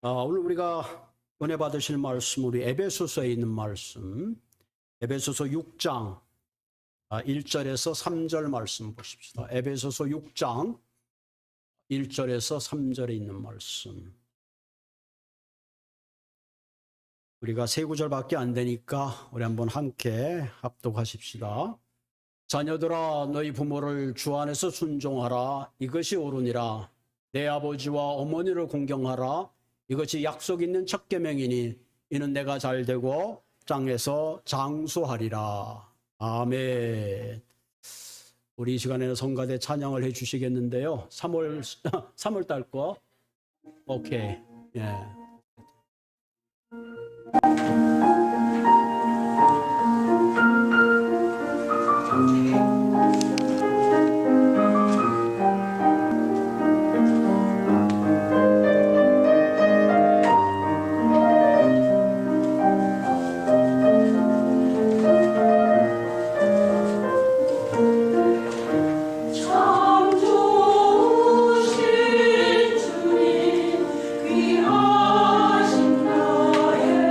오늘 우리가 은혜 받으실 말씀, 우리 에베소서에 있는 말씀, 에베소서 6장 1절에서 3절 말씀 보십시다. 에베소서 6장 1절에서 3절에 있는 말씀. 우리가 세 구절밖에 안 되니까 우리 한번 함께 합독하십시다. 자녀들아, 너희 부모를 주 안에서 순종하라. 이것이 옳으니라. 내 아버지와 어머니를 공경하라. 이것이 약속 있는 첫 계명이니 이는 내가 잘되고 땅에서 장수하리라. 아멘. 우리 이 시간에는 성가대 찬양을 해 주시겠는데요. 3월 달 거. 오케이. 예. 참 좋으신 주님 귀하신 나의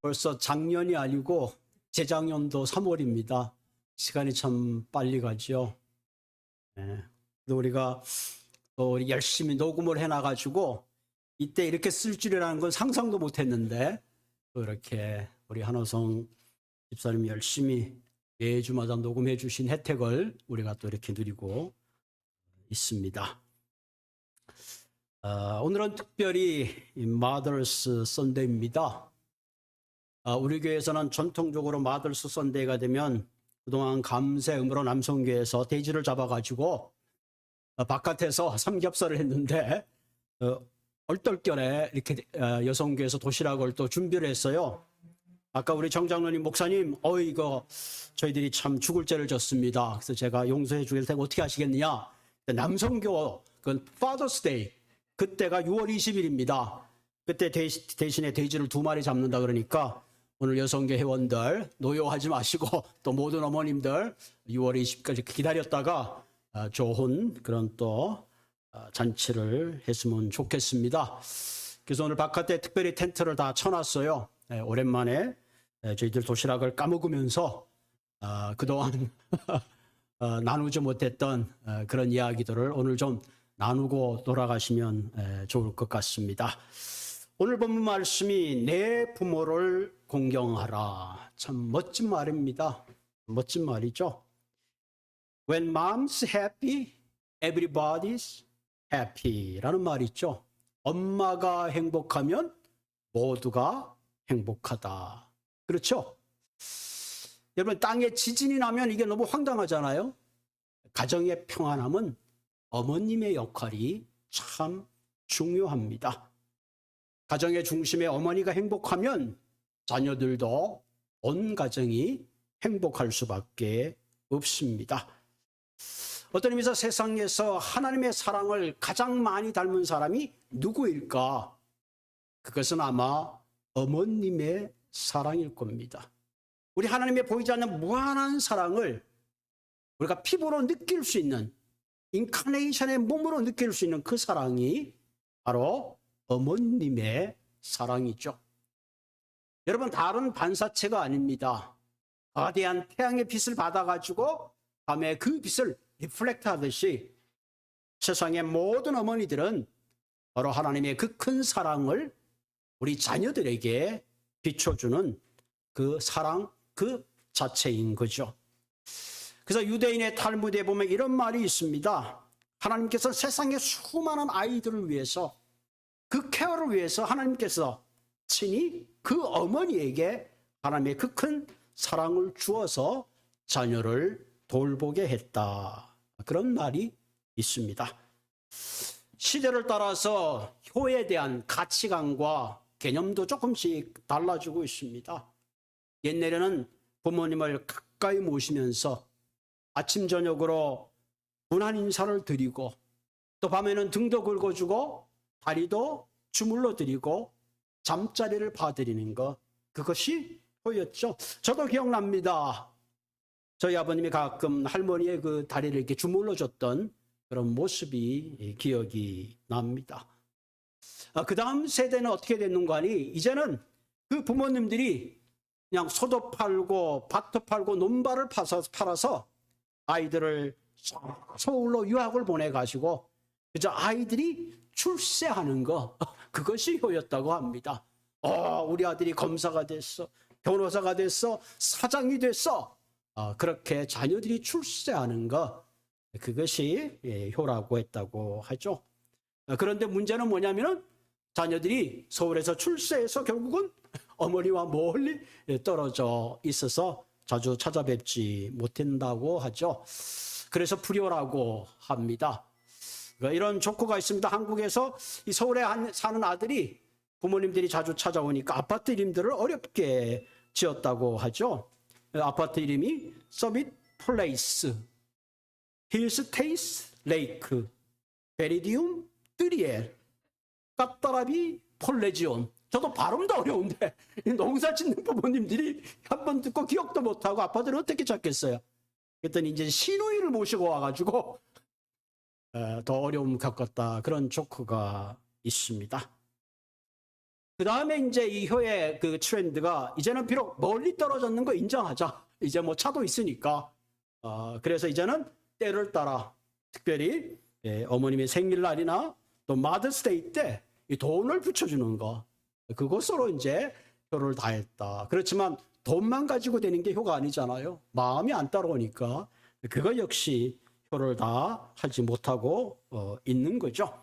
벌써 작년이 아니고 재작년도 3월입니다. 시간이 참 빨리 가죠. 네. 우리가 또 열심히 녹음을 해놔가지고 이때 이렇게 쓸 줄이라는 건 상상도 못했는데 또 이렇게 우리 한호성 집사님이 열심히 매주마다 녹음해 주신 혜택을 우리가 또 이렇게 누리고 있습니다. 오늘은 특별히 Mother's Sunday입니다. 우리 교회에서는 전통적으로 Mother's Sunday가 되면 그동안 감사음으로 남성교회에서 돼지를 잡아가지고 바깥에서 삼겹살을 했는데 얼떨결에 이렇게 여성교회에서 도시락을 또 준비를 했어요. 아까 우리 정장로님 목사님 이거 저희들이 참 죽을 죄를 졌습니다. 그래서 제가 용서해 주길 테고 어떻게 하시겠느냐. 남성교 그 Father's Day 그때가 6월 20일입니다. 그때 대신에 돼지를 2마리 잡는다 그러니까 오늘 여성교 회원들 노여하지 마시고 또 모든 어머님들 6월 20일까지 기다렸다가 좋은 그런 또 잔치를 했으면 좋겠습니다. 그래서 오늘 바깥에 특별히 텐트를 다 쳐놨어요. 오랜만에 저희들 도시락을 까먹으면서 그동안 나누지 못했던 그런 이야기들을 오늘 좀 나누고 돌아가시면 좋을 것 같습니다. 오늘 본문 말씀이 내 부모를 공경하라. 참 멋진 말입니다. 멋진 말이죠. When mom's happy, everybody's happy 라는 말이 있죠. 엄마가 행복하면 모두가 행복하다. 그렇죠? 여러분 땅에 지진이 나면 이게 너무 황당하잖아요. 가정의 평안함은 어머님의 역할이 참 중요합니다. 가정의 중심에 어머니가 행복하면 자녀들도 온 가정이 행복할 수밖에 없습니다. 어떤 의미에서 세상에서 하나님의 사랑을 가장 많이 닮은 사람이 누구일까? 그것은 아마 어머님의 사랑일 겁니다. 우리 하나님의 보이지 않는 무한한 사랑을 우리가 피부로 느낄 수 있는 인카네이션의 몸으로 느낄 수 있는 그 사랑이 바로 어머님의 사랑이죠. 여러분 다른 반사체가 아닙니다. 거대한 태양의 빛을 받아가지고 밤에 그 빛을 리플렉트 하듯이 세상의 모든 어머니들은 바로 하나님의 그 큰 사랑을 우리 자녀들에게 비춰주는 그 사랑 그 자체인 거죠. 그래서 유대인의 탈무드에 보면 이런 말이 있습니다. 하나님께서 세상의 수많은 아이들을 위해서 그 케어를 위해서 하나님께서 친히 그 어머니에게 하나님의 그 큰 사랑을 주어서 자녀를 돌보게 했다. 그런 말이 있습니다. 시대를 따라서 효에 대한 가치관과 개념도 조금씩 달라지고 있습니다. 옛날에는 부모님을 가까이 모시면서 아침 저녁으로 문안 인사를 드리고 또 밤에는 등도 긁어주고 다리도 주물러 드리고 잠자리를 봐드리는 것, 그것이 효였죠. 저도 기억납니다. 저희 아버님이 가끔 할머니의 그 다리를 이렇게 주물러 줬던 그런 모습이 기억이 납니다. 그 다음 세대는 어떻게 됐는가 하니 이제는 그 부모님들이 그냥 소도 팔고 밭도 팔고 논밭을 팔아서 아이들을 서울로 유학을 보내가지고 그저 아이들이 출세하는 거, 그것이 효였다고 합니다. 우리 아들이 검사가 됐어, 변호사가 됐어, 사장이 됐어. 그렇게 자녀들이 출세하는 거, 그것이 효라고 했다고 하죠. 그런데 문제는 뭐냐면은 자녀들이 서울에서 출세해서 결국은 어머니와 멀리 떨어져 있어서 자주 찾아뵙지 못한다고 하죠. 그래서 불효라고 합니다. 이런 조커가 있습니다. 한국에서 이 서울에 사는 아들이 부모님들이 자주 찾아오니까 아파트 이름들을 어렵게 지었다고 하죠. 아파트 이름이 서밋 플레이스, 힐스테이스 레이크, 베리디움 드리엘, 까따라비 폴레지온. 저도 발음도 어려운데 농사 짓는 부모님들이 한 번 듣고 기억도 못하고 아파트를 어떻게 찾겠어요. 그랬더니 이제 시누이를 모시고 와가지고 더 어려움 겪었다, 그런 조크가 있습니다. 그 다음에 이제 이 효의 그 트렌드가 이제는 비록 멀리 떨어졌는 거 인정하자. 이제 뭐 차도 있으니까. 그래서 이제는 때를 따라 특별히 어머님의 생일날이나 또 마더스데이 때 이 돈을 붙여주는 거. 그것으로 이제 효를 다했다. 그렇지만 돈만 가지고 되는 게 효가 아니잖아요. 마음이 안 따라오니까 그거 역시 효를 다 하지 못하고 있는 거죠.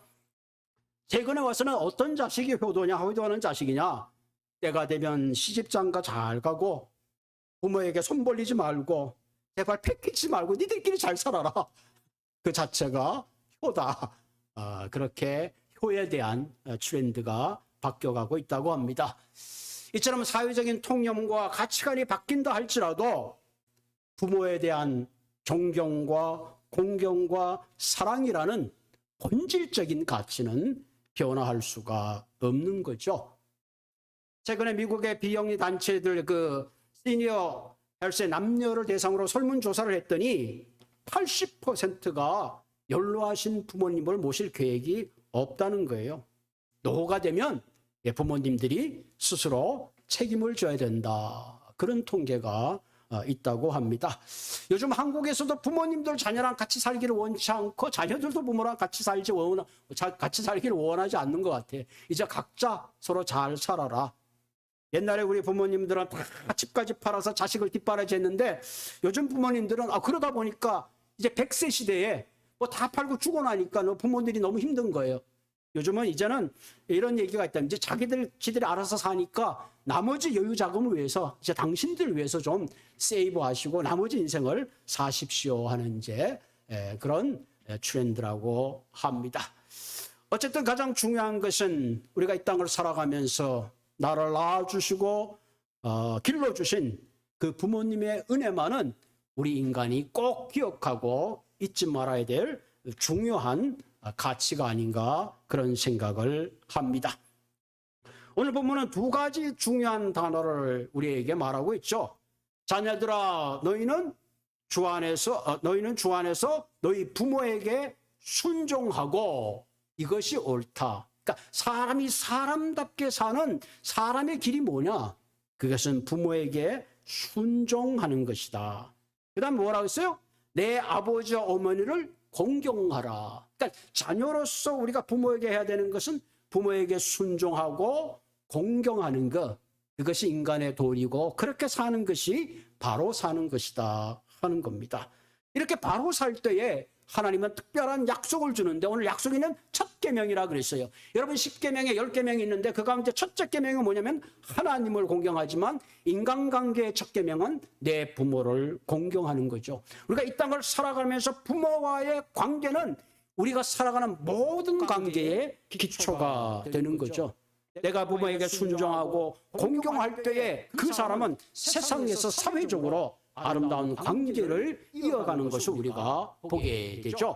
최근에 와서는 어떤 자식이 효도하는 자식이냐. 때가 되면 시집장가 잘 가고 부모에게 손 벌리지 말고 제발 패키지 말고 니들끼리 잘 살아라. 그 자체가 효다. 그렇게 효에 대한 트렌드가 바뀌어가고 있다고 합니다. 이처럼 사회적인 통념과 가치관이 바뀐다 할지라도 부모에 대한 존경과 공경과 사랑이라는 본질적인 가치는 변화할 수가 없는 거죠. 최근에 미국의 비영리 단체들 그 시니어 헬스의 남녀를 대상으로 설문조사를 했더니 80%가 연로하신 부모님을 모실 계획이 없다는 거예요. 노후가 되면 부모님들이 스스로 책임을 져야 된다. 그런 통계가 있다고 합니다. 요즘 한국에서도 부모님들 자녀랑 같이 살기를 원치 않고 자녀들도 부모랑 같이 살기를 원하지 않는 것 같아. 이제 각자 서로 잘 살아라. 옛날에 우리 부모님들은 다 집까지 팔아서 자식을 뒷바라지했는데 요즘 부모님들은 그러다 보니까 이제 100세 시대에 뭐 다 팔고 죽어 나니까 부모들이 너무 힘든 거예요. 요즘은 이제는 이런 얘기가 있다. 이제 지들이 알아서 사니까 나머지 여유 자금을 위해서 이제 당신들 위해서 좀 세이브하시고 나머지 인생을 사십시오 하는 이제 그런 트렌드라고 합니다. 어쨌든 가장 중요한 것은 우리가 이 땅을 살아가면서 나를 낳아주시고 길러주신 그 부모님의 은혜만은 우리 인간이 꼭 기억하고 잊지 말아야 될 중요한 가치가 아닌가 그런 생각을 합니다. 오늘 본문은 두 가지 중요한 단어를 우리에게 말하고 있죠. 자녀들아 너희는 주 안에서 너희 부모에게 순종하고 이것이 옳다. 그러니까 사람이 사람답게 사는 사람의 길이 뭐냐? 그것은 부모에게 순종하는 것이다. 그 다음 뭐라고 했어요? 내 아버지와 어머니를 공경하라. 그러니까 자녀로서 우리가 부모에게 해야 되는 것은 부모에게 순종하고 공경하는 것. 그것이 인간의 도리고 그렇게 사는 것이 바로 사는 것이다 하는 겁니다. 이렇게 바로 살 때에 하나님은 특별한 약속을 주는데 오늘 약속에는 첫 계명이라 그랬어요. 여러분 10계명에 10계명이 있는데 그 가운데 첫째 계명은 뭐냐면 하나님을 공경하지만 인간관계의 첫 계명은 내 부모를 공경하는 거죠. 우리가 이 땅을 살아가면서 부모와의 관계는 우리가 살아가는 모든 관계의 기초가 되는 거죠. 내가 부모에게 순종하고 공경할 때에 그 사람은 세상에서 사회적으로 아름다운 관계를 이어가는 것을 우리가 보게 되죠.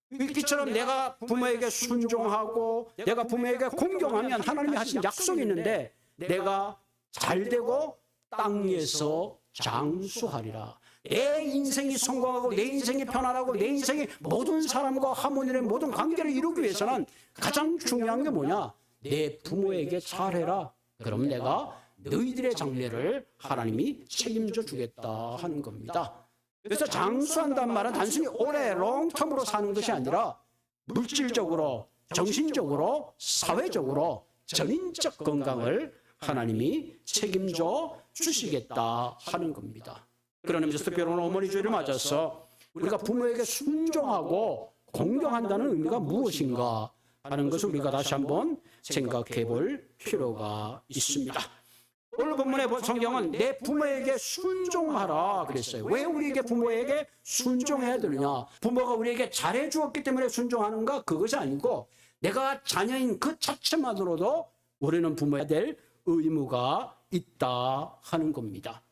이처럼 내가 부모에게 순종하고 내가 부모에게 공경하면 하나님이 하신 약속이 있는데 내가 잘되고 땅에서 장수하리라. 내 인생이 성공하고 내 인생이 편안하고 내 인생이 모든 사람과 하모니의 모든 관계를 이루기 위해서는 가장 중요한 게 뭐냐? 내 부모에게 잘해라. 그럼 내가 너희들의 장래를 하나님이 책임져 주겠다 하는 겁니다. 그래서 장수한다는 말은 단순히 오래 롱텀으로 사는 것이 아니라 물질적으로, 정신적으로, 사회적으로 전인적 건강을 하나님이 책임져 주시겠다 하는 겁니다. 그런 의미에서 특별히 오늘 어머니 주일을 맞아서 우리가 부모에게 순종하고 공경한다는 의미가 무엇인가 하는 것을 우리가 다시 한번 생각해 볼 필요가 있습니다. 오늘 본문의 성경은 내 부모에게 순종하라 그랬어요. 왜 우리에게 부모에게 순종해야 되느냐? 부모가 우리에게 잘해 주었기 때문에 순종하는가? 그것이 아니고 내가 자녀인 그 자체만으로도 우리는 부모해야 될 의무가 있다 하는 겁니다.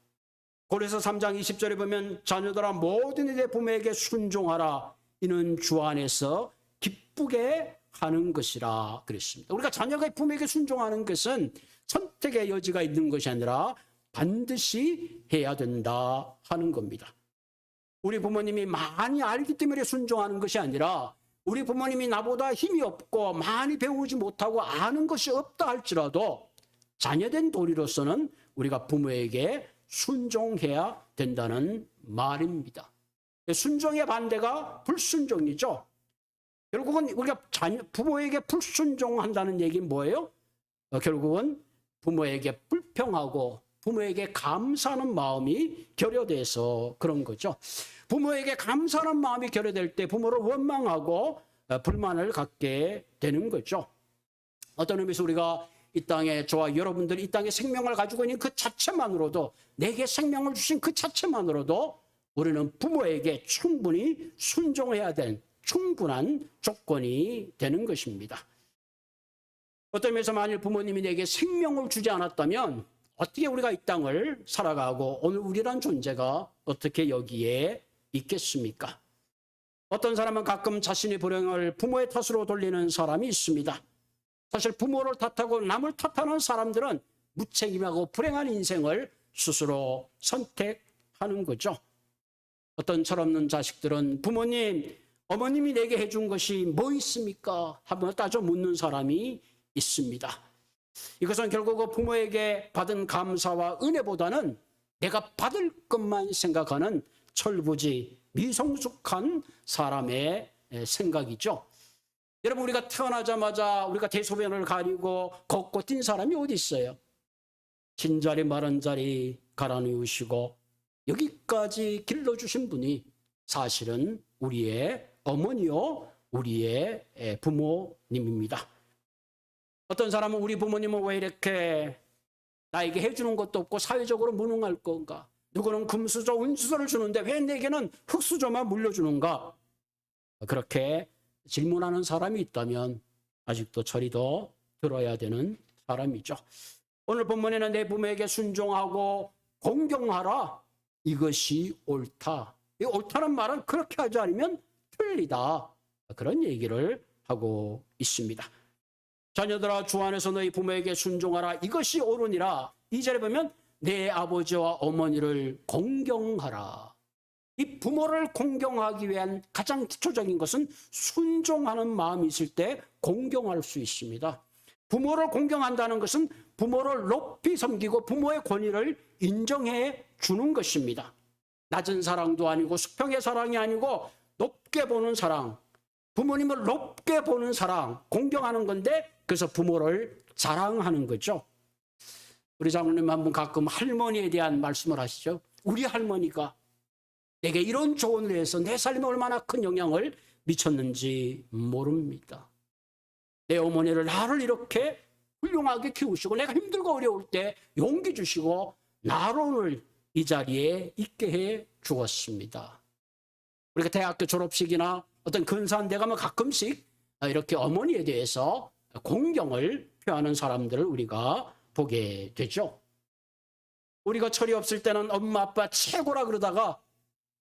고린도서 3장 20절에 보면 자녀들아 모든 일에 부모에게 순종하라. 이는 주 안에서 기쁘게 하는 것이라 그랬습니다. 우리가 자녀가 부모에게 순종하는 것은 선택의 여지가 있는 것이 아니라 반드시 해야 된다 하는 겁니다. 우리 부모님이 많이 알기 때문에 순종하는 것이 아니라 우리 부모님이 나보다 힘이 없고 많이 배우지 못하고 아는 것이 없다 할지라도 자녀된 도리로서는 우리가 부모에게 순종해야 된다는 말입니다. 순종의 반대가 불순종이죠. 결국은 우리가 부모에게 불순종한다는 얘기는 뭐예요? 결국은 부모에게 불평하고 부모에게 감사하는 마음이 결여돼서 그런 거죠. 부모에게 감사하는 마음이 결여될 때 부모를 원망하고 불만을 갖게 되는 거죠. 어떤 의미에서 우리가 이 땅에, 저와 여러분들이 이 땅에 생명을 가지고 있는 그 자체만으로도, 내게 생명을 주신 그 자체만으로도 우리는 부모에게 충분히 순종해야 되는 충분한 조건이 되는 것입니다. 어떤 의미에서 만일 부모님이 내게 생명을 주지 않았다면 어떻게 우리가 이 땅을 살아가고 오늘 우리란 존재가 어떻게 여기에 있겠습니까? 어떤 사람은 가끔 자신의 불행을 부모의 탓으로 돌리는 사람이 있습니다. 사실 부모를 탓하고 남을 탓하는 사람들은 무책임하고 불행한 인생을 스스로 선택하는 거죠. 어떤 철없는 자식들은 부모님, 어머님이 내게 해준 것이 뭐 있습니까? 한번 따져 묻는 사람이 있습니다. 이것은 결국 부모에게 받은 감사와 은혜보다는 내가 받을 것만 생각하는 철부지 미성숙한 사람의 생각이죠. 여러분, 우리가 태어나자마자 우리가 대소변을 가리고 걷고 뛴 사람이 어디 있어요? 빈자리 마른 자리 갈아누우시고 여기까지 길러주신 분이 사실은 우리의 어머니요, 우리의 부모님입니다. 어떤 사람은 우리 부모님은 왜 이렇게 나에게 해주는 것도 없고 사회적으로 무능할 건가? 누구는 금수저, 은수저를 주는데 왜 내게는 흙수저만 물려주는가? 그렇게 질문하는 사람이 있다면 아직도 저리도 들어야 되는 사람이죠. 오늘 본문에는 내 부모에게 순종하고 공경하라. 이것이 옳다. 이 옳다는 말은 그렇게 하지 않으면 틀리다. 그런 얘기를 하고 있습니다. 자녀들아, 주 안에서 너희 부모에게 순종하라. 이것이 옳으니라. 2절에 보면 내 아버지와 어머니를 공경하라. 이 부모를 공경하기 위한 가장 기초적인 것은 순종하는 마음이 있을 때 공경할 수 있습니다. 부모를 공경한다는 것은 부모를 높이 섬기고 부모의 권위를 인정해 주는 것입니다. 낮은 사랑도 아니고 수평의 사랑이 아니고 높게 보는 사랑, 부모님을 높게 보는 사랑, 공경하는 건데 그래서 부모를 자랑하는 거죠. 우리 장로님 한 번 가끔 할머니에 대한 말씀을 하시죠. 우리 할머니가 내게 이런 조언을 해서 내 삶에 얼마나 큰 영향을 미쳤는지 모릅니다. 내 어머니를 나를 이렇게 훌륭하게 키우시고 내가 힘들고 어려울 때 용기 주시고 나를 오늘 이 자리에 있게 해 주었습니다. 우리가 대학교 졸업식이나 어떤 근사한 데 가면 가끔씩 이렇게 어머니에 대해서 공경을 표하는 사람들을 우리가 보게 되죠. 우리가 철이 없을 때는 엄마 아빠 최고라 그러다가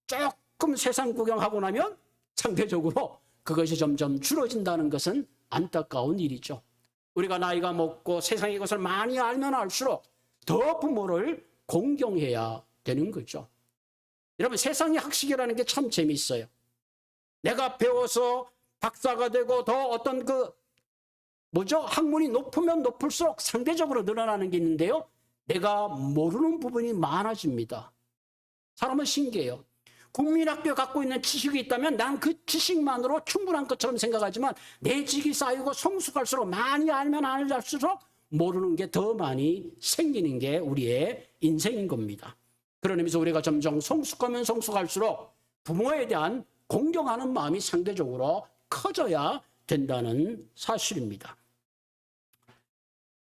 조금 세상 구경하고 나면 상대적으로 그것이 점점 줄어진다는 것은 안타까운 일이죠. 우리가 나이가 먹고 세상의 것을 많이 알면 알수록 더 부모를 공경해야 되는 거죠. 여러분, 세상의 학식이라는 게 참 재미있어요. 내가 배워서 박사가 되고 더 어떤 학문이 높으면 높을수록 상대적으로 늘어나는 게 있는데요. 내가 모르는 부분이 많아집니다. 사람은 신기해요. 국민학교에 갖고 있는 지식이 있다면 난 그 지식만으로 충분한 것처럼 생각하지만 내 지식이 쌓이고 성숙할수록 많이 알면 알수록 모르는 게 더 많이 생기는 게 우리의 인생인 겁니다. 그런 의미에서 우리가 점점 성숙하면 성숙할수록 부모에 대한 공경하는 마음이 상대적으로 커져야 된다는 사실입니다.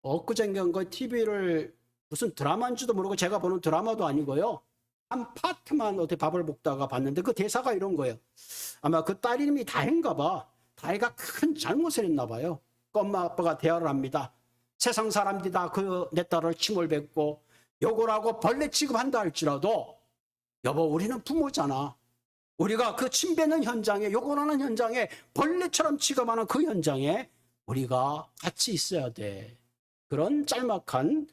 엊그젠가 TV를 무슨 드라마인지도 모르고 제가 보는 드라마도 아니고요. 한 파트만 어떻게 밥을 먹다가 봤는데 그 대사가 이런 거예요. 아마 그 딸 이름이 다혜인가 봐. 다혜가 큰 잘못을 했나 봐요. 엄마 아빠가 대화를 합니다. 세상 사람들이 다 내 딸을 침을 뱉고 욕을 하고 벌레 취급한다 할지라도 여보, 우리는 부모잖아. 우리가 그 침 뱉는 현장에, 욕을 하는 현장에, 벌레처럼 취급하는 그 현장에 우리가 같이 있어야 돼. 그런 짤막한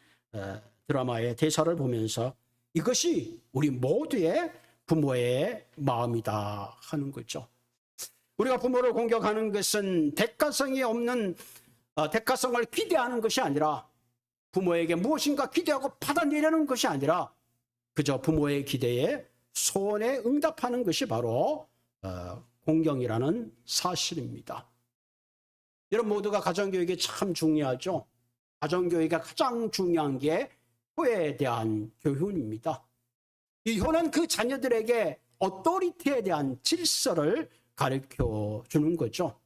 드라마의 대사를 보면서 이것이 우리 모두의 부모의 마음이다 하는 거죠. 우리가 부모를 공격하는 것은 대가성이 없는, 대가성을 기대하는 것이 아니라 부모에게 무엇인가 기대하고 받아내려는 것이 아니라 그저 부모의 기대에 소원에 응답하는 것이 바로 공경이라는 사실입니다. 여러분 모두가 가정교육이 참 중요하죠. 가정교육이 가장 중요한 게 효에 대한 교훈입니다. 이 효는 그 자녀들에게 어토리티에 대한 질서를 가르쳐 주는 거죠.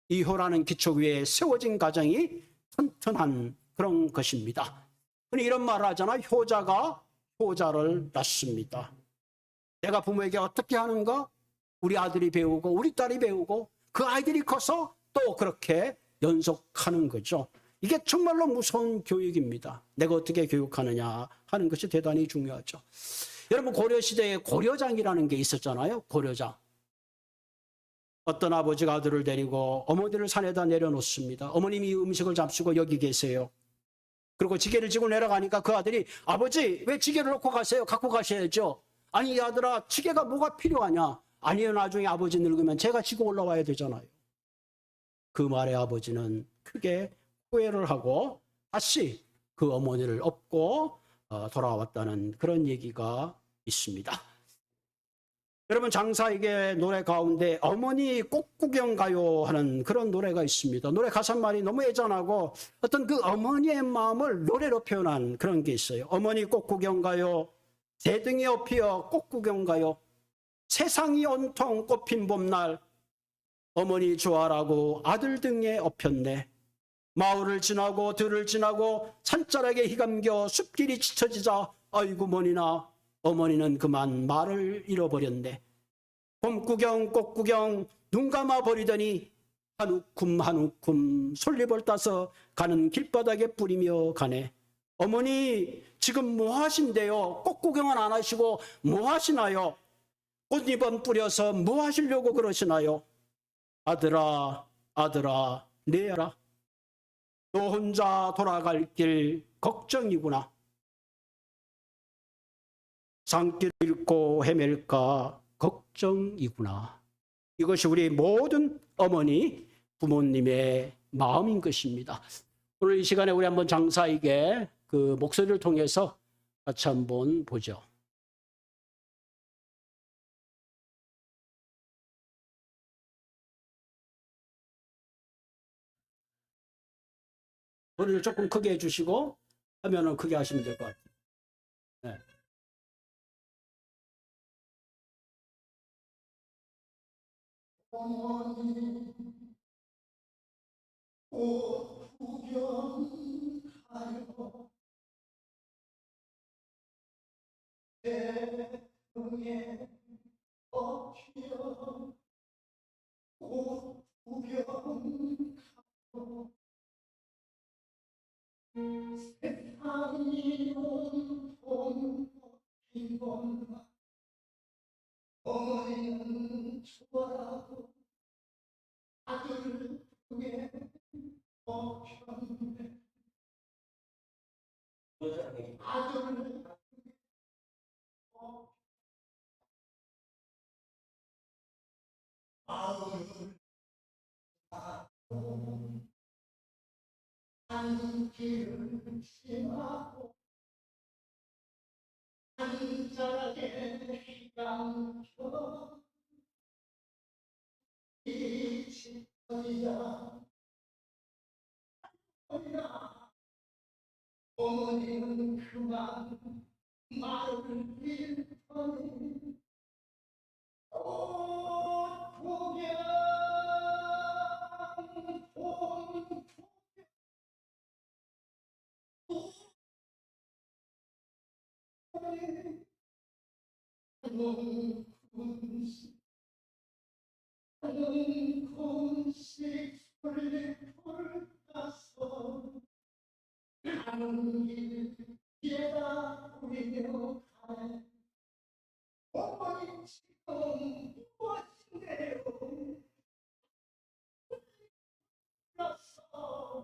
이 효라는 기초 위에 세워진 가정이 튼튼한 그런 것입니다. 이런 말을 하잖아. 효자가 효자를 낳습니다. 내가 부모에게 어떻게 하는가? 우리 아들이 배우고 우리 딸이 배우고 그 아이들이 커서 또 그렇게 연속하는 거죠. 이게 정말로 무서운 교육입니다. 내가 어떻게 교육하느냐 하는 것이 대단히 중요하죠. 여러분 고려시대에 고려장이라는 게 있었잖아요. 고려장. 어떤 아버지가 아들을 데리고 어머니를 산에다 내려놓습니다. 어머님이 음식을 잡수고 여기 계세요. 그리고 지게를 지고 내려가니까 그 아들이 아버지 왜 지게를 놓고 가세요? 갖고 가셔야죠. 아니 이 아들아 지게가 뭐가 필요하냐? 아니요 나중에 아버지 늙으면 제가 지고 올라와야 되잖아요. 그 말에 아버지는 크게 후회를 하고 다시 그 어머니를 업고 돌아왔다는 그런 얘기가 있습니다. 여러분 장사에게 노래 가운데 어머니 꽃구경 가요 하는 그런 노래가 있습니다. 노래 가사말이 너무 애잔하고 어떤 그 어머니의 마음을 노래로 표현한 그런 게 있어요. 어머니 꽃구경 가요. 대등이 업히어 꽃구경 가요. 세상이 온통 꽃핀 봄날 어머니 좋아라고 아들 등에 업혔네. 마을을 지나고 들을 지나고 산자락에 휘감겨 숲길이 지쳐지자 아이고 머니나 어머니는 그만 말을 잃어버렸네. 봄구경 꽃구경 눈 감아 버리더니 한 움큼 한 움큼 솔잎을 따서 가는 길바닥에 뿌리며 가네. 어머니 지금 뭐 하신대요? 꽃구경은 안 하시고 뭐 하시나요? 꽃잎은 뿌려서 뭐 하시려고 그러시나요? 아들아 아들아 내 알아. 너 혼자 돌아갈 길 걱정이구나. 산길 잃고 헤맬까 걱정이구나. 이것이 우리 모든 어머니 부모님의 마음인 것입니다. 오늘 이 시간에 우리 한번 장사에게 그 목소리를 통해서 같이 한번 보죠. 소리를 조금 크게 해주시고 화면은 크게 하시면 될 것 같아요. 네. 어머니 꽃 구경하여 대흥에 업히어 꽃 구경하여 세상이 온통 꽃핀 봄날 어머니는 좋아하고 아들 등에 업혔네. 아들 마음을 닫고 한 길을 지나고 한 자락에 휘감겨 이 집터리야 어머니는 그만 말을 잃더니 꽃 구경 봄 한 군씩 솔잎을 따서 가는 길 뒤에다 뿌리며 가네. 어머니 지금 무엇인데요? 불렀어.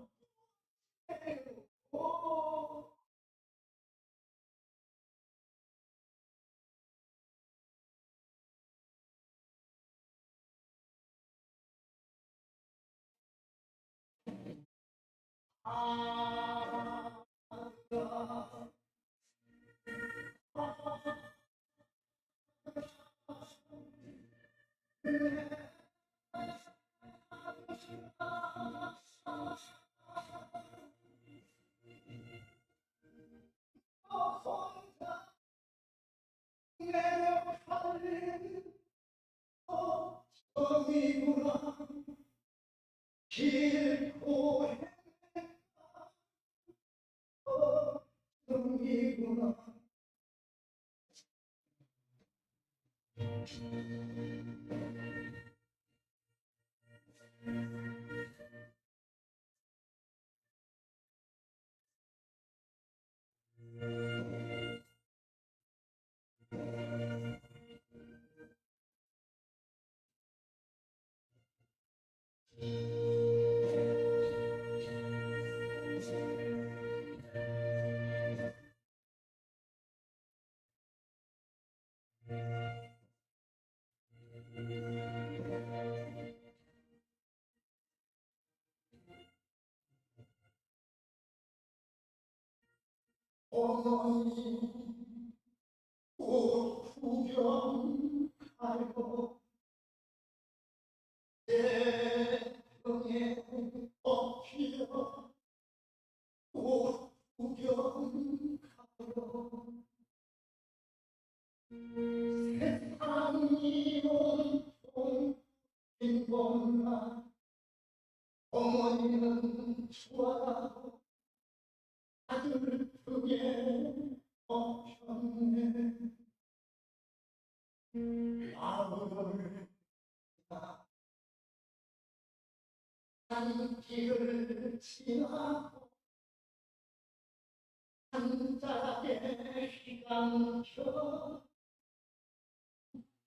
길고 행동이구나. 어머니 꽃 구경하러 대흥에 엎혀 꽃 구경하러 세상이 온통 빈 것만 어머니는 좋아하고 아들 등에 엎혔네. 마을 한 길을 지나고 한 자락에 휘감겨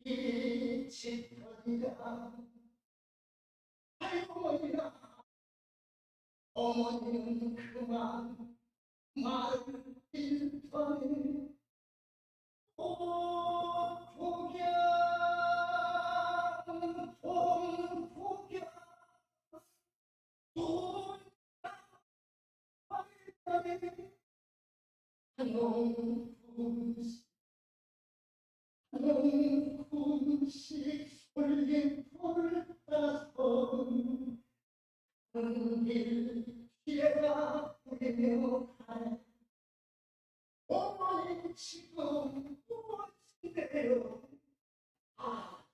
빛이 터지자 할머니나 어머니는 그만 마을 일터에 꽃 구경 봄 구경 한 움큼씩 울린 불 따서 한길 피해가 뿌리며 갈 어머니 지금 무엇인데요? 아,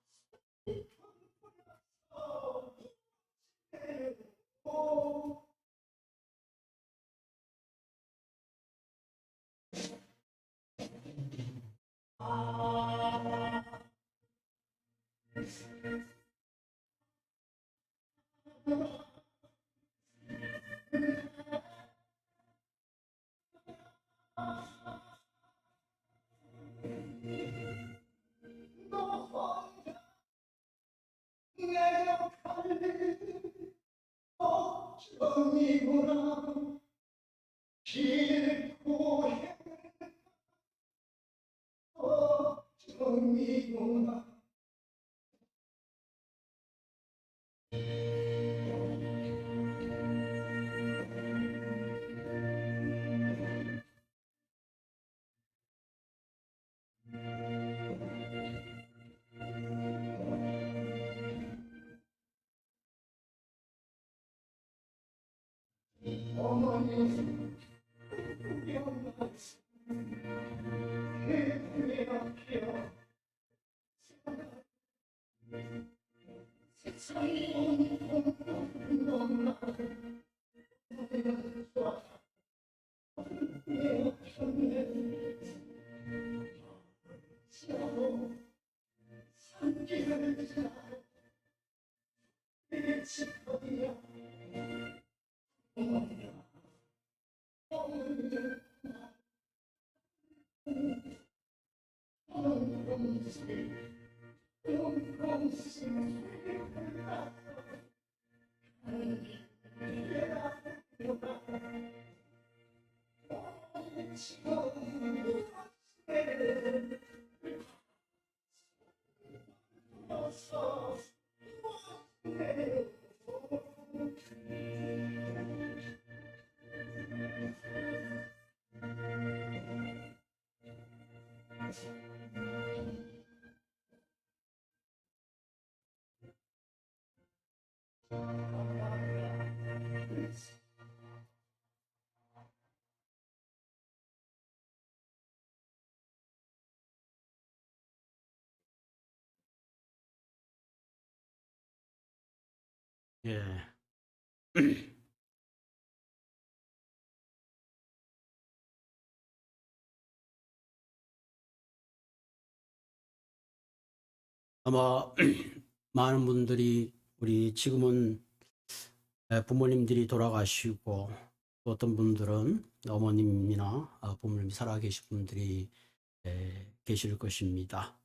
슬픈 뿌려서 무엇인데요? 너 혼자 내려갈 걱정이구나. 길고 걱정이구나. 어머니 구경만 그리하여 세상이 온통 너무나 좋아 내 편에 지나고 산길을 지나고 빛이 어디야 어머니야 어머니야 예. 아마 많은 분들이 우리 지금은 부모님들이 돌아가시고 또 어떤 분들은 어머님이나 부모님이 살아계신 분들이 계실 것입니다.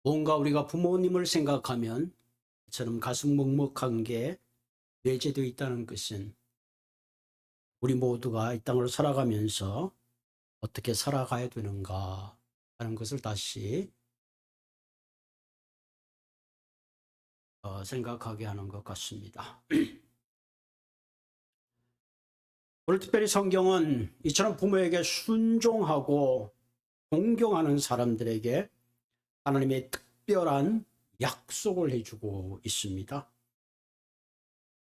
뭔가 우리가 부모님을 생각하면 저처럼 가슴 먹먹한 게 내재되어 있다는 것은 우리 모두가 이 땅을 살아가면서 어떻게 살아가야 되는가 하는 것을 다시 생각하게 하는 것 같습니다. 오늘 특별히 성경은 이처럼 부모에게 순종하고 존경하는 사람들에게 하나님의 특별한 약속을 해주고 있습니다.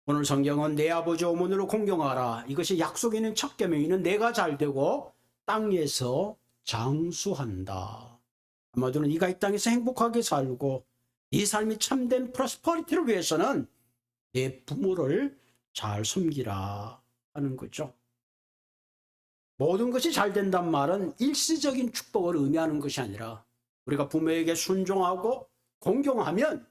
오늘 성경은 내 아버지 어머니를 공경하라. 이것이 약속에 있는 첫 계명이는 내가 잘되고 땅에서 장수한다. 아마도 네가 이 땅에서 행복하게 살고 이 삶이 참된 프로스퍼리티를 위해서는 내 부모를 잘 섬기라 하는 거죠. 모든 것이 잘 된단 말은 일시적인 축복을 의미하는 것이 아니라 우리가 부모에게 순종하고 공경하면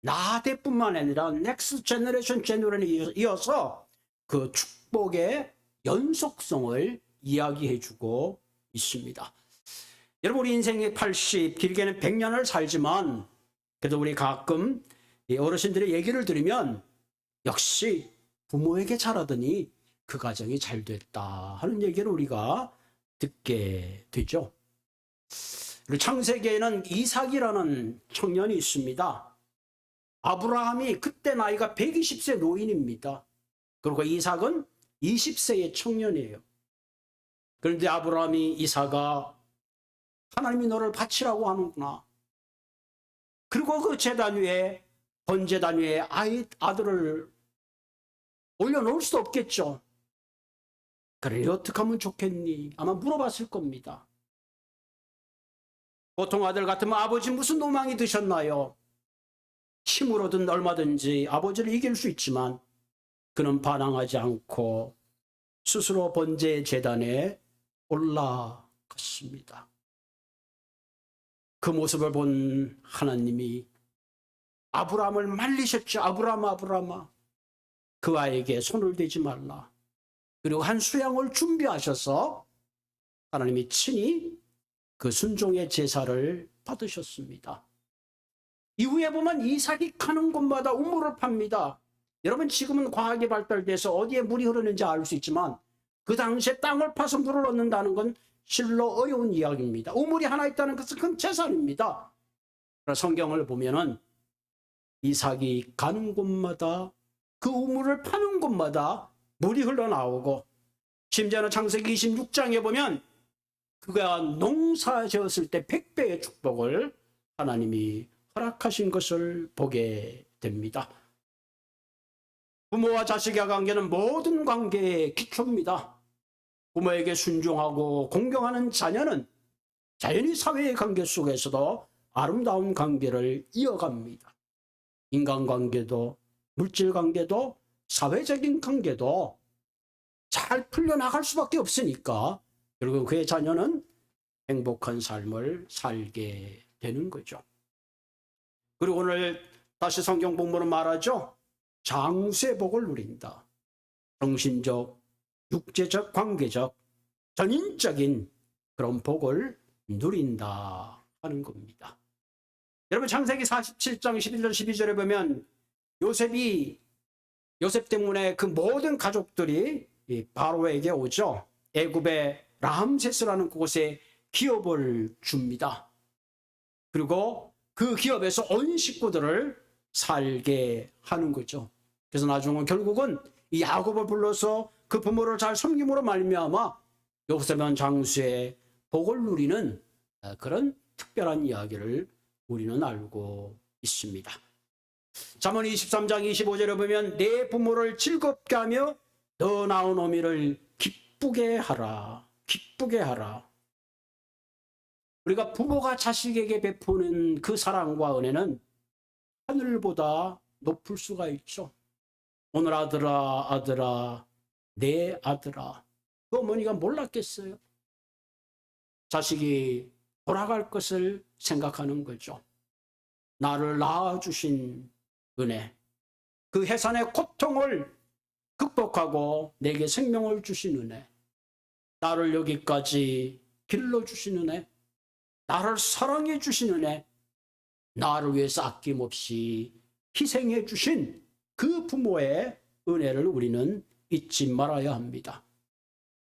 나대뿐만 아니라 넥스트 제너레이션에 이어서 그 축복의 연속성을 이야기해주고 있습니다. 여러분, 우리 인생의 80, 길게는 100년을 살지만 그래도 우리 가끔 어르신들의 얘기를 들으면 역시 부모에게 잘하더니 그 가정이 잘 됐다 하는 얘기를 우리가 듣게 되죠. 그리고 창세기에는 이삭이라는 청년이 있습니다. 아브라함이 그때 나이가 120세 노인입니다. 그리고 이삭은 20세의 청년이에요. 그런데 아브라함이 이삭아, 하나님이 너를 바치라고 하는구나. 그리고 그 제단 위에, 번제단 위에 아들을 올려놓을 수도 없겠죠. 그래, 어떻게 하면 좋겠니? 아마 물어봤을 겁니다. 보통 아들 같으면 아버지 무슨 노망이 드셨나요? 힘으로든 얼마든지 아버지를 이길 수 있지만 그는 반항하지 않고 스스로 번제 제단에 올라갔습니다. 그 모습을 본 하나님이 아브라함을 말리셨죠. 아브라함아, 그 아이에게 손을 대지 말라. 그리고 한 수양을 준비하셔서 하나님이 친히 그 순종의 제사를 받으셨습니다. 이후에 보면 이삭이 가는 곳마다 우물을 팝니다. 여러분, 지금은 과학이 발달돼서 어디에 물이 흐르는지 알 수 있지만 그 당시에 땅을 파서 물을 얻는다는 건 실로 어려운 이야기입니다. 우물이 하나 있다는 것은 큰 재산입니다. 성경을 보면은 이삭이 가는 곳마다 그 우물을 파는 곳마다 물이 흘러나오고, 심지어는 창세기 26장에 보면 그가 농사 지었을 때 100배의 축복을 하나님이 허락하신 것을 보게 됩니다. 부모와 자식의 관계는 모든 관계의 기초입니다. 부모에게 순종하고 공경하는 자녀는 자연히 사회의 관계 속에서도 아름다운 관계를 이어갑니다. 인간관계도, 물질관계도, 사회적인 관계도 잘 풀려나갈 수밖에 없으니까 결국 그의 자녀는 행복한 삶을 살게 되는 거죠. 그리고 오늘 다시 성경 본문은 말하죠. 장수의 복을 누린다. 정신적, 육체적, 관계적, 전인적인 그런 복을 누린다 하는 겁니다. 여러분, 창세기 47장 11절 12절에 보면 요셉 때문에 그 모든 가족들이 바로에게 오죠. 애굽의 람세스라는 곳에 기업을 줍니다. 그리고 그 기업에서 온 식구들을 살게 하는 거죠. 그래서 나중은 결국은 이 야곱을 불러서 그 부모를 잘 섬김으로 말미암아 요셉은 장수의 복을 누리는 그런 특별한 이야기를 우리는 알고 있습니다. 잠언 23장 25절에 보면 내 부모를 즐겁게 하며 더 나은 어미를 기쁘게 하라. 기쁘게 하라. 우리가 부모가 자식에게 베푸는 그 사랑과 은혜는 하늘보다 높을 수가 있죠. 오늘 아들아 아들아 내 아들아, 그 어머니가 몰랐겠어요. 자식이 돌아갈 것을 생각하는 거죠. 나를 낳아주신 은혜, 그 해산의 고통을 극복하고 내게 생명을 주신 은혜, 나를 여기까지 길러주신 은혜, 나를 사랑해 주신 은혜, 나를 위해서 아낌없이 희생해 주신 그 부모의 은혜를 우리는 잊지 말아야 합니다.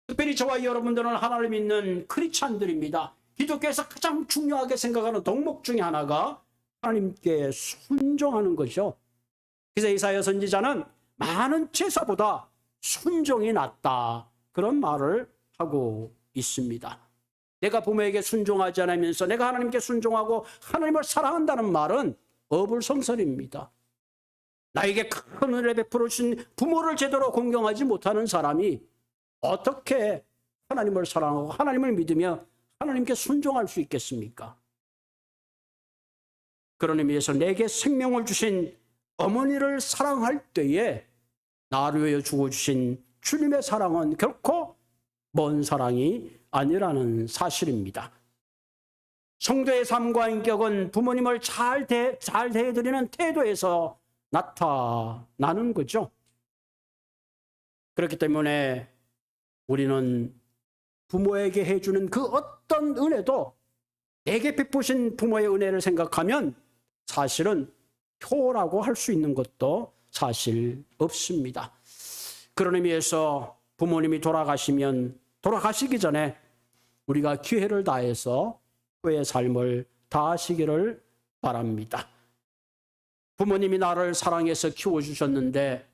특별히 저와 여러분들은 하나님을 믿는 크리스찬들입니다. 기독교에서 가장 중요하게 생각하는 덕목 중에 하나가 하나님께 순종하는 것이죠. 그래서 이사야 선지자는 많은 제사보다 순종이 낫다, 그런 말을 하고 있습니다. 내가 부모에게 순종하지 않으면서 내가 하나님께 순종하고 하나님을 사랑한다는 말은 어불성설입니다. 나에게 큰 은혜를 베풀어 주신 부모를 제대로 공경하지 못하는 사람이 어떻게 하나님을 사랑하고 하나님을 믿으며 하나님께 순종할 수 있겠습니까? 그런 의미에서 내게 생명을 주신 어머니를 사랑할 때에 나를 위해 죽어주신 주님의 사랑은 결코 먼 사랑이 아니라는 사실입니다. 성도의 삶과 인격은 부모님을 잘 대해드리는 태도에서 나타나는 거죠. 그렇기 때문에 우리는 부모에게 해주는 그 어떤 은혜도 내게 베푸신 부모의 은혜를 생각하면 사실은 표라고 할 수 있는 것도 사실 없습니다. 그런 의미에서 부모님이 돌아가시기 전에 우리가 기회를 다해서 후의 삶을 다하시기를 바랍니다. 부모님이 나를 사랑해서 키워주셨는데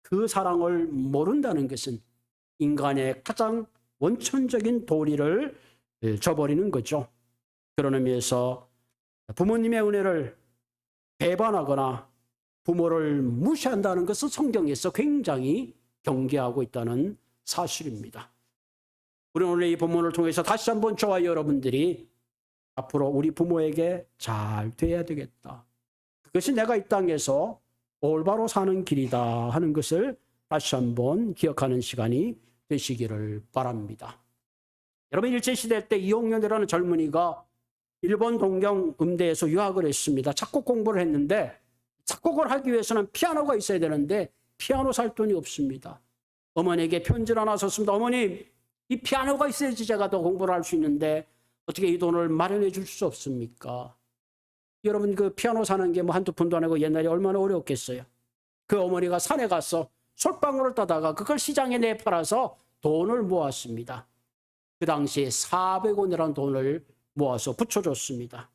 그 사랑을 모른다는 것은 인간의 가장 원천적인 도리를 저버리는 거죠. 그런 의미에서 부모님의 은혜를 배반하거나 부모를 무시한다는 것은 성경에서 굉장히 경계하고 있다는 사실입니다. 우리는 오늘 이 본문을 통해서 다시 한번 저와 여러분들이 앞으로 우리 부모에게 잘 돼야 되겠다, 그것이 내가 이 땅에서 올바로 사는 길이다 하는 것을 다시 한번 기억하는 시간이 되시기를 바랍니다. 여러분, 일제시대 때 이홍련이라는 젊은이가 일본 동경 음대에서 유학을 했습니다. 작곡 공부를 했는데 작곡을 하기 위해서는 피아노가 있어야 되는데 피아노 살 돈이 없습니다. 어머니에게 편지를 하나 썼습니다. 어머님, 이 피아노가 있어야지 제가 더 공부를 할 수 있는데 어떻게 이 돈을 마련해 줄 수 없습니까? 여러분, 그 피아노 사는 게 뭐 한두 푼도 아니고 옛날에 얼마나 어려웠겠어요. 그 어머니가 산에 가서 솔방울을 따다가 그걸 시장에 내팔아서 돈을 모았습니다. 그 당시에 400원이라는 돈을 모아서 붙여줬습니다.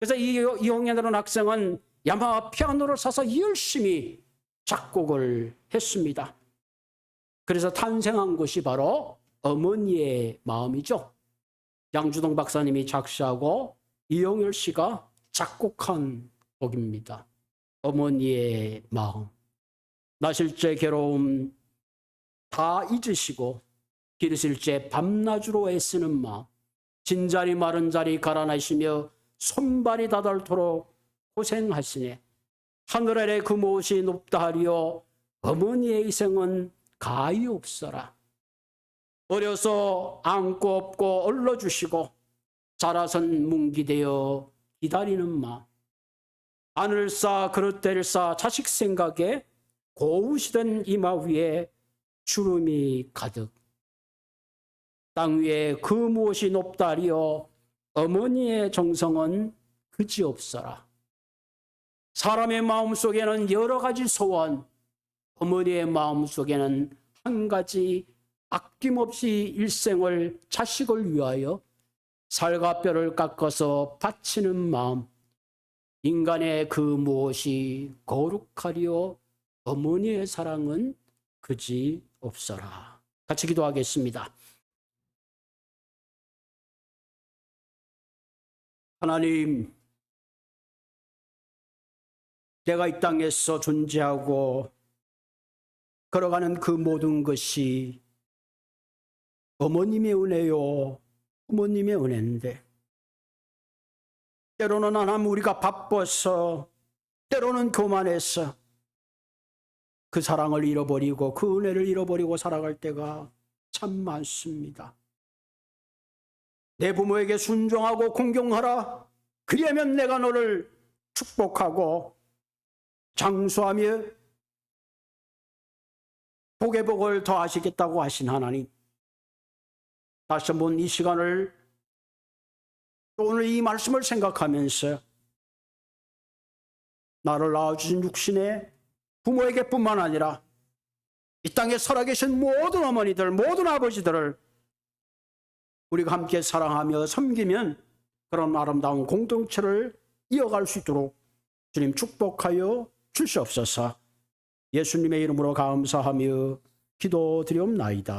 그래서 이홍련이라는 학생은 야마하 피아노를 사서 열심히 작곡을 했습니다. 그래서 탄생한 것이 바로 어머니의 마음이죠. 양주동 박사님이 작시하고 이홍열 씨가 작곡한 곡입니다. 어머니의 마음. 나실제 괴로움 다 잊으시고 기르실제 밤낮으로 애쓰는 마음, 진자리 마른 자리 갈아내시며 손발이 다닳도록 고생하시네. 하늘 아래 그 무엇이 높다 하리요 어머니의 희생은 가히 없어라. 어려서 안고 업고 얼러주시고 자라선 뭉기되어 기다리는 마음, 하늘 쌓 그릇대를 쌓 자식 생각에 고우시던 이마 위에 주름이 가득. 땅 위에 그 무엇이 높다리요 어머니의 정성은 그지없어라. 사람의 마음속에는 여러 가지 소원, 어머니의 마음속에는 한 가지, 아낌없이 일생을 자식을 위하여 살과 뼈를 깎아서 바치는 마음. 인간의 그 무엇이 거룩하리요 어머니의 사랑은 그지없어라. 같이 기도하겠습니다. 하나님, 내가 이 땅에서 존재하고 걸어가는 그 모든 것이 어머님의 은혜요, 부모님의 은혜인데, 때로는 하나님 우리가 바빠서, 때로는 교만해서 그 사랑을 잃어버리고 그 은혜를 잃어버리고 살아갈 때가 참 많습니다. 내 부모에게 순종하고 공경하라. 그리하면 내가 너를 축복하고 장수하며 복의 복을 더하시겠다고 하신 하나님, 다시 한번 이 시간을 또 오늘 이 말씀을 생각하면서 나를 낳아주신 육신의 부모에게 뿐만 아니라 이 땅에 살아계신 모든 어머니들, 모든 아버지들을 우리가 함께 사랑하며 섬기면 그런 아름다운 공동체를 이어갈 수 있도록 주님 축복하여 주시옵소서. 예수님의 이름으로 감사하며 기도드리옵나이다.